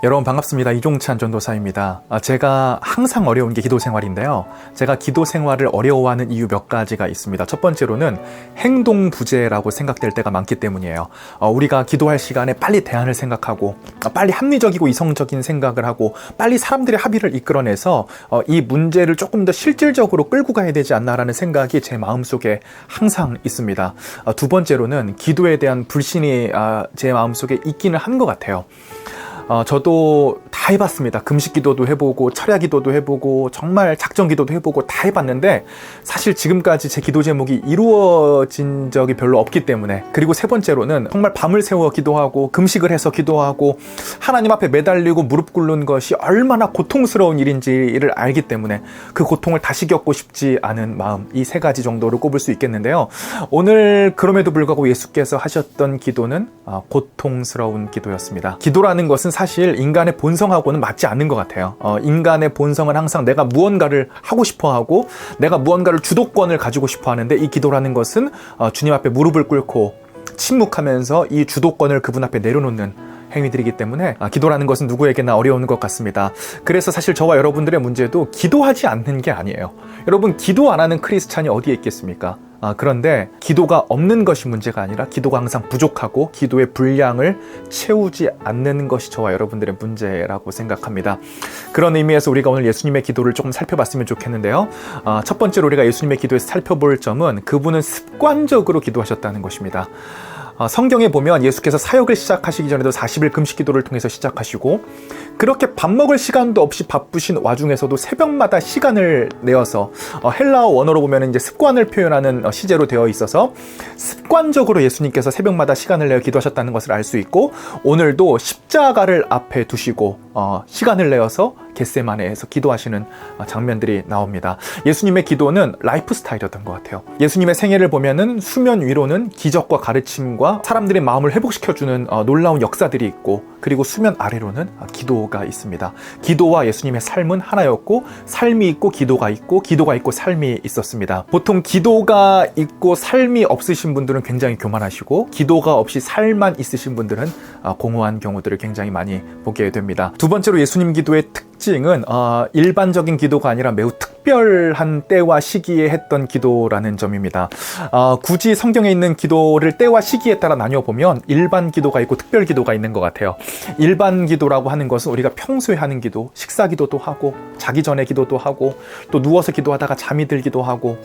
여러분 반갑습니다. 이종찬 전도사입니다. 제가 항상 어려운 게 기도 생활인데요. 제가 기도 생활을 어려워하는 이유 몇 가지가 있습니다. 첫 번째로는 행동 부재라고 생각될 때가 많기 때문이에요. 우리가 기도할 시간에 빨리 대안을 생각하고 빨리 합리적이고 이성적인 생각을 하고 빨리 사람들의 합의를 이끌어내서 이 문제를 조금 더 실질적으로 끌고 가야 되지 않나라는 생각이 제 마음속에 항상 있습니다. 두 번째로는 기도에 대한 불신이 제 마음속에 있기는 한 것 같아요. 저도 다 해봤습니다. 금식 기도도 해보고 철야 기도도 해보고 정말 작정 기도도 해보고 다 해봤는데 사실 지금까지 제 기도 제목이 이루어진 적이 별로 없기 때문에, 그리고 세 번째로는 정말 밤을 새워 기도하고 금식을 해서 기도하고 하나님 앞에 매달리고 무릎 꿇는 것이 얼마나 고통스러운 일인지를 알기 때문에 그 고통을 다시 겪고 싶지 않은 마음, 이 세 가지 정도를 꼽을 수 있겠는데요. 오늘 그럼에도 불구하고 예수께서 하셨던 기도는 고통스러운 기도였습니다. 기도라는 것은 사실 인간의 본성하고는 맞지 않는 것 같아요. 인간의 본성은 항상 내가 무언가를 하고 싶어 하고 내가 무언가를 주도권을 가지고 싶어 하는데, 이 기도라는 것은 주님 앞에 무릎을 꿇고 침묵하면서 이 주도권을 그분 앞에 내려놓는 행위들이기 때문에 기도라는 것은 누구에게나 어려운 것 같습니다. 그래서 사실 저와 여러분들의 문제도 기도하지 않는 게 아니에요. 여러분, 기도 안 하는 크리스찬이 어디에 있겠습니까? 그런데 기도가 없는 것이 문제가 아니라 기도가 항상 부족하고 기도의 분량을 채우지 않는 것이 저와 여러분들의 문제라고 생각합니다. 그런 의미에서 우리가 오늘 예수님의 기도를 조금 살펴봤으면 좋겠는데요. 첫 번째로 우리가 예수님의 기도에서 살펴볼 점은 그분은 습관적으로 기도하셨다는 것입니다. 성경에 보면 예수께서 사역을 시작하시기 전에도 40일 금식 기도를 통해서 시작하시고, 그렇게 밥 먹을 시간도 없이 바쁘신 와중에서도 새벽마다 시간을 내어서 헬라어 원어로 보면 이제 습관을 표현하는 시제로 되어 있어서 습관적으로 예수님께서 새벽마다 시간을 내어 기도하셨다는 것을 알 수 있고, 오늘도 십자가를 앞에 두시고 시간을 내어서 겟세마네에서 기도하시는 장면들이 나옵니다. 예수님의 기도는 라이프 스타일이었던 것 같아요. 예수님의 생애를 보면은 수면 위로는 기적과 가르침과 사람들의 마음을 회복시켜주는 놀라운 역사들이 있고, 그리고 수면 아래로는 기도가 있습니다. 기도와 예수님의 삶은 하나였고, 삶이 있고 기도가 있고, 기도가 있고 삶이 있었습니다. 보통 기도가 있고 삶이 없으신 분들은 굉장히 교만하시고, 기도가 없이 삶만 있으신 분들은 공허한 경우들을 굉장히 많이 보게 됩니다. 두 번째로 예수님 기도의 특징은 일반적인 기도가 아니라 매우 특별한 때와 시기에 했던 기도라는 점입니다. 굳이 성경에 있는 기도를 때와 시기에 따라 나뉘어 보면 일반 기도가 있고 특별 기도가 있는 것 같아요. 일반 기도라고 하는 것은 우리가 평소에 하는 기도, 식사 기도도 하고 자기 전에 기도도 하고 또 누워서 기도하다가 잠이 들기도 하고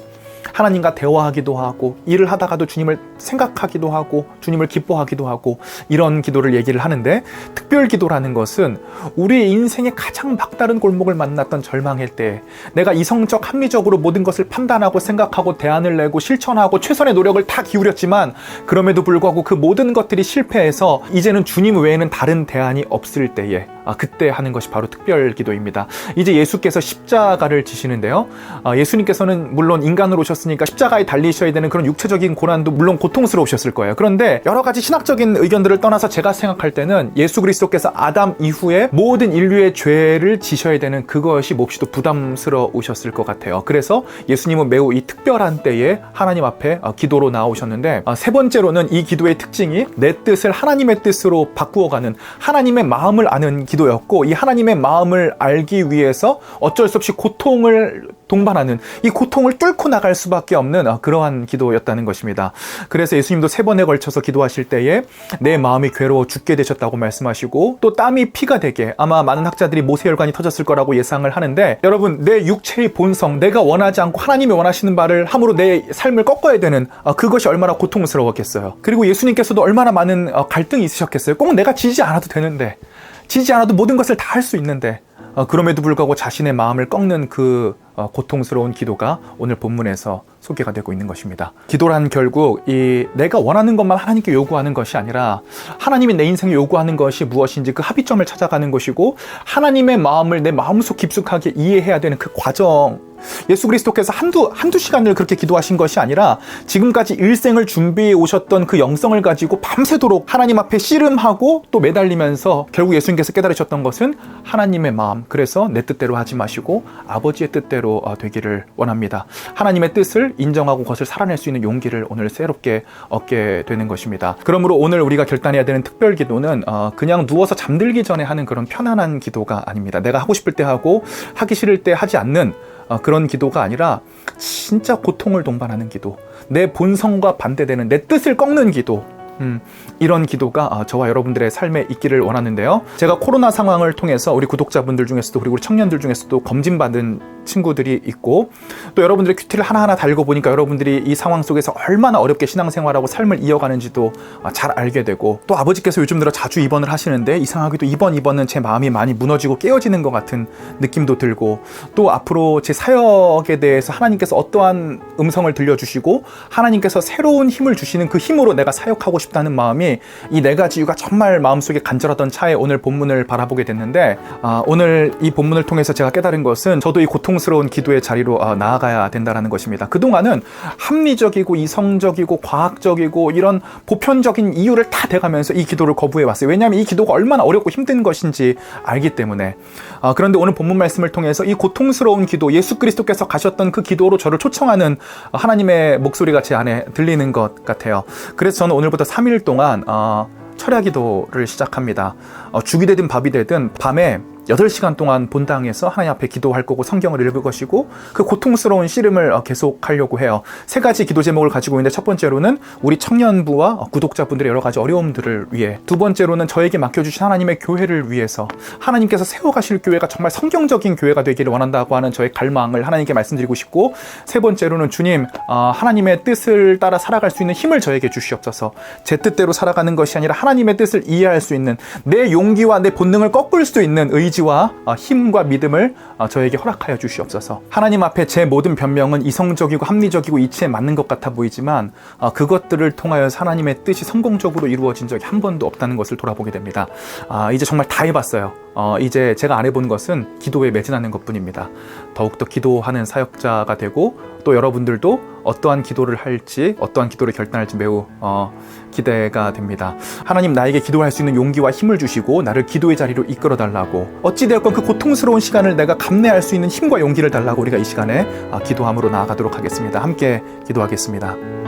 하나님과 대화하기도 하고 일을 하다가도 주님을 생각하기도 하고 주님을 기뻐하기도 하고, 이런 기도를 얘기를 하는데, 특별 기도라는 것은 우리 인생의 가장 막다른 골목을 만났던 절망일 때 내가 이성적 합리적으로 모든 것을 판단하고 생각하고 대안을 내고 실천하고 최선의 노력을 다 기울였지만 그럼에도 불구하고 그 모든 것들이 실패해서 이제는 주님 외에는 다른 대안이 없을 때에 그때 하는 것이 바로 특별 기도입니다. 이제 예수께서 십자가를 지시는데요. 예수님께서는 물론 인간으로 오셨으니까 십자가에 달리셔야 되는 그런 육체적인 고난도 물론 고통스러우셨을 거예요. 그런데 여러 가지 신학적인 의견들을 떠나서 제가 생각할 때는 예수 그리스도께서 아담 이후에 모든 인류의 죄를 지셔야 되는 그것이 몹시도 부담스러우셨을 것 같아요. 그래서 예수님은 매우 이 특별한 때에 하나님 앞에 기도로 나오셨는데, 세 번째로는 이 기도의 특징이 내 뜻을 하나님의 뜻으로 바꾸어가는 하나님의 마음을 아는 기도였고, 이 하나님의 마음을 알기 위해서 어쩔 수 없이 고통을 동반하는, 이 고통을 뚫고 나갈 수밖에 없는 그러한 기도였다는 것입니다. 그래서 예수님도 3번에 걸쳐서 기도하실 때에 내 마음이 괴로워 죽게 되셨다고 말씀하시고, 또 땀이 피가 되게, 아마 많은 학자들이 모세혈관이 터졌을 거라고 예상을 하는데, 여러분, 내 육체의 본성, 내가 원하지 않고 하나님이 원하시는 바를 함으로 내 삶을 꺾어야 되는 그것이 얼마나 고통스러웠겠어요. 그리고 예수님께서도 얼마나 많은 갈등이 있으셨겠어요. 꼭 내가 지지 않아도 되는데, 지지 않아도 모든 것을 다 할 수 있는데, 그럼에도 불구하고 자신의 마음을 꺾는 그 고통스러운 기도가 오늘 본문에서 소개가 되고 있는 것입니다. 기도란 결국 내가 원하는 것만 하나님께 요구하는 것이 아니라 하나님이 내 인생에 요구하는 것이 무엇인지 그 합의점을 찾아가는 것이고, 하나님의 마음을 내 마음속 깊숙하게 이해해야 되는 그 과정, 예수 그리스도께서 한두 시간을 그렇게 기도하신 것이 아니라 지금까지 일생을 준비해 오셨던 그 영성을 가지고 밤새도록 하나님 앞에 씨름하고 또 매달리면서 결국 예수님께서 깨달으셨던 것은 하나님의 마음, 그래서 내 뜻대로 하지 마시고 아버지의 뜻대로 대로 되기를 원합니다. 하나님의 뜻을 인정하고 그것을 살아낼 수 있는 용기를 오늘 새롭게 얻게 되는 것입니다. 그러므로 오늘 우리가 결단해야 되는 특별 기도는 그냥 누워서 잠들기 전에 하는 그런 편안한 기도가 아닙니다. 내가 하고 싶을 때 하고 하기 싫을 때 하지 않는 그런 기도가 아니라 진짜 고통을 동반하는 기도, 내 본성과 반대되는 내 뜻을 꺾는 기도, 이런 기도가 저와 여러분들의 삶에 있기를 원하는데요. 제가 코로나 상황을 통해서 우리 구독자분들 중에서도 그리고 우리 청년들 중에서도 검진받은 친구들이 있고 또 여러분들의 큐티를 하나하나 달고 보니까 여러분들이 이 상황 속에서 얼마나 어렵게 신앙생활하고 삶을 이어가는지도 잘 알게 되고 또 아버지께서 요즘 들어 자주 입원을 하시는데 이상하게도 이번은 제 마음이 많이 무너지고 깨어지는 것 같은 느낌도 들고 또 앞으로 제 사역에 대해서 하나님께서 어떠한 음성을 들려주시고 하나님께서 새로운 힘을 주시는 그 힘으로 내가 사역하고 싶다는 마음이 이 네 가지 이유가 정말 마음속에 간절하던 차에 오늘 본문을 바라보게 됐는데 오늘 이 본문을 통해서 제가 깨달은 것은 저도 이 고통스러운 기도의 자리로 나아가야 된다는 것입니다. 그동안은 합리적이고 이성적이고 과학적이고 이런 보편적인 이유를 다 대가면서 이 기도를 거부해 왔어요. 왜냐하면 이 기도가 얼마나 어렵고 힘든 것인지 알기 때문에. 그런데 오늘 본문 말씀을 통해서 이 고통스러운 기도, 예수 그리스도께서 가셨던 그 기도로 저를 초청하는 하나님의 목소리가 제 안에 들리는 것 같아요. 그래서 저는 오늘부터 3일 동안 철야 기도를 시작합니다. 죽이 되든 밥이 되든 밤에 8시간 동안 본당에서 하나님 앞에 기도할 거고 성경을 읽을 것이고 그 고통스러운 씨름을 계속 하려고 해요. 3가지 기도 제목을 가지고 있는데 첫 번째로는 우리 청년부와 구독자분들의 여러 가지 어려움들을 위해, 두 번째로는 저에게 맡겨주신 하나님의 교회를 위해서 하나님께서 세워가실 교회가 정말 성경적인 교회가 되기를 원한다고 하는 저의 갈망을 하나님께 말씀드리고 싶고, 세 번째로는 주님 하나님의 뜻을 따라 살아갈 수 있는 힘을 저에게 주시옵소서. 제 뜻대로 살아가는 것이 아니라 하나님의 뜻을 이해할 수 있는, 내 용기와 내 본능을 꺾을 수 있는 의지와 힘과 믿음을 저에게 허락하여 주시옵소서. 하나님 앞에 제 모든 변명은 이성적이고 합리적이고 이치에 맞는 것 같아 보이지만 그것들을 통하여 하나님의 뜻이 성공적으로 이루어진 적이 한 번도 없다는 것을 돌아보게 됩니다. 이제 정말 다 해봤어요. 이제 제가 안 해본 것은 기도에 매진하는 것뿐입니다. 더욱더 기도하는 사역자가 되고 또 여러분들도 어떠한 기도를 할지, 어떠한 기도를 결단할지 매우 기대가 됩니다. 하나님, 나에게 기도할 수 있는 용기와 힘을 주시고 나를 기도의 자리로 이끌어 달라고, 어찌되었건 그 고통스러운 시간을 내가 감내할 수 있는 힘과 용기를 달라고 우리가 이 시간에 기도함으로 나아가도록 하겠습니다. 함께 기도하겠습니다.